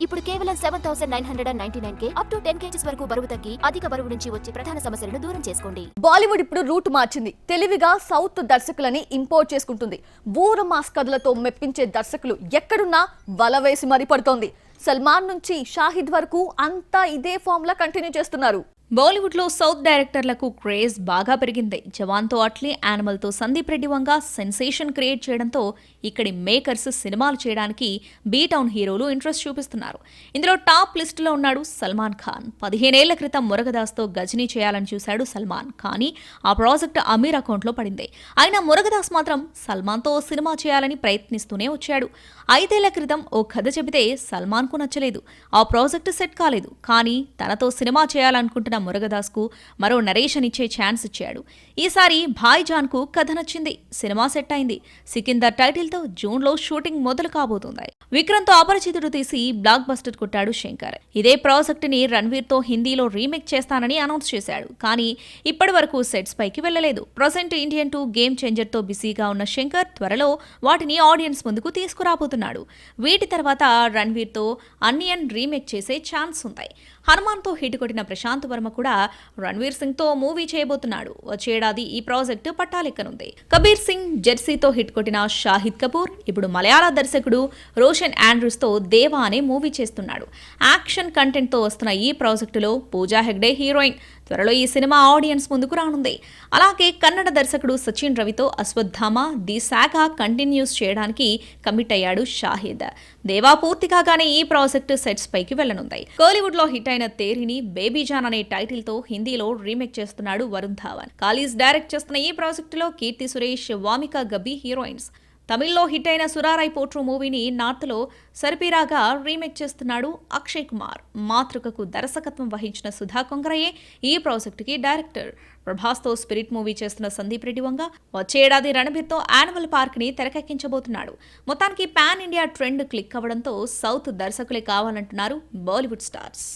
ఇప్పుడు కేవలం 7,999 up to 10 kgs వరకు బరువు తగ్గి అధిక బరువు నుంచి వచ్చే ప్రధాన సమస్యలను దూరం చేసుకోండి. బాలీవుడ్ ఇప్పుడు రూట్ మార్చింది. తెలివిగా సౌత్ దర్శకులని ఇంపోర్ట్ చేసుకుంటుంది. ఊర మాస్ కథలతో మెప్పించే దర్శకులు ఎక్కడున్నా వల వేసి మరీ పడుతోంది. సల్మాన్ నుంచి షాహిద్ వరకు అంతా ఇదే ఫార్ములా కంటిన్యూ చేస్తున్నారు. బాలీవుడ్లో సౌత్ డైరెక్టర్లకు క్రేజ్ బాగా పెరిగింది. జవాన్తో అట్లీ, యానిమల్తో సందీప్ రెడ్డి వంగ సెన్సేషన్ క్రియేట్ చేయడంతో ఇక్కడి మేకర్స్ సినిమాలు చేయడానికి బీ-టౌన్ హీరోలు ఇంట్రెస్ట్ చూపిస్తున్నారు. ఇందులో టాప్ లిస్టులో ఉన్నాడు సల్మాన్ ఖాన్. 15 ఏళ్ల క్రితం మురగదాస్తో గజనీ చేయాలని చూశాడు సల్మాన్. కానీ ఆ ప్రాజెక్ట్ అమీర్ అకౌంట్లో పడింది. అయినా మురగదాస్ మాత్రం సల్మాన్తో సినిమా చేయాలని ప్రయత్నిస్తూనే వచ్చాడు. 5 ఏళ్ల క్రితం ఓ కథ చెబితే సల్మాన్కు నచ్చలేదు. ఆ ప్రాజెక్టు సెట్ కాలేదు. కానీ తనతో సినిమా చేయాలనుకుంటున్న మురగదాస్కు మరో నరేషన్ ఇచ్చే ఛాన్స్ ఇచ్చాడు. ఈసారి భాయ్జాన్ కు కథ నచ్చింది. సినిమా సెట్ అయింది. సికిందర్ టైటిల్తో జూన్లో షూటింగ్ మొదలు కాబోతుంది. విక్రమ్తో అపరిచితుడు తీసి బ్లాక్ బస్టర్ కొట్టాడు శంకర్. ఇదే ప్రాజెక్ట్ ని రణ్వీర్తో హిందీలో రీమేక్ చేస్తానని అనౌన్స్ చేశాడు. కానీ ఇప్పటి వరకు సెట్స్ పైకి వెళ్లలేదు. ప్రజెంట్ ఇండియన్ 2 గేమ్ చేంజర్ తో బిజీగా ఉన్న శంకర్ త్వరలో వాటిని ఆడియన్స్ ముందుకు తీసుకురాబోతున్నాడు. వీటి తర్వాత రణ్వీర్తో అన్నియన్ రీమేక్ చేసే ఛాన్స్ ఉంటాయి. హనుమాన్తో హిట్ కొట్టిన ప్రశాంత్ వర్మ కూడా రణ్వీర్ సింగ్ తో మూవీ చేయబోతున్నాడు. వచ్చే ఏడాది ఈ ప్రాజెక్టు పట్టాలెక్కనుంది. కబీర్ సింగ్ జెర్సీతో హిట్ కొట్టిన షాహిద్ కపూర్ ఇప్పుడు మలయాళ దర్శకుడు రోషన్ ఆండ్రూస్ తో దేవా అనే మూవీ చేస్తున్నాడు. యాక్షన్ కంటెంట్ తో వస్తున్న ఈ ప్రాజెక్టులో పూజా హెగ్డే హీరోయిన్. త్వరలో ఈ సినిమా ఆడియన్స్ ముందుకు రానుంది. అలాగే కన్నడ దర్శకుడు సచిన్ రవితో అశ్వత్థామ ది సాగా కంటిన్యూస్ చేయడానికి కమిట్ అయ్యాడు షాహిద్. దేవా పూర్తి కాగానే ఈ ప్రాజెక్ట్ సెట్స్ పైకి వెళ్లనుంది. కోలీవుడ్ లో హిట్ అయిన తేరిని బేబీజాన్ అనే టైటిల్ తో హిందీలో రీమేక్ చేస్తున్నాడు వరుణ్ ధావన్. కాలీస్ డైరెక్ట్ చేస్తున్న ఈ ప్రాజెక్టులో కీర్తి సురేష్, వామిక గబ్బి హీరోయిన్స్. తమిళ్లో హిట్ అయిన సురారై పోట్రు మూవీని నార్త్లో సరిపీరాగా రీమేక్ చేస్తున్నాడు అక్షయ్ కుమార్. మాతృకకు దర్శకత్వం వహించిన సుధా కొంగరయే ఈ ప్రాజెక్టుకి డైరెక్టర్. ప్రభాస్తో స్పిరిట్ మూవీ చేస్తున్న సందీప్ రెడ్డి వంగ వచ్చే ఏడాది రణబీర్తో యానిమల్ పార్క్ ని తెరకెక్కించబోతున్నాడు. మొత్తానికి పాన్ ఇండియా ట్రెండ్ క్లిక్ అవ్వడంతో సౌత్ దర్శకులే కావాలంటున్నారు బాలీవుడ్ స్టార్స్.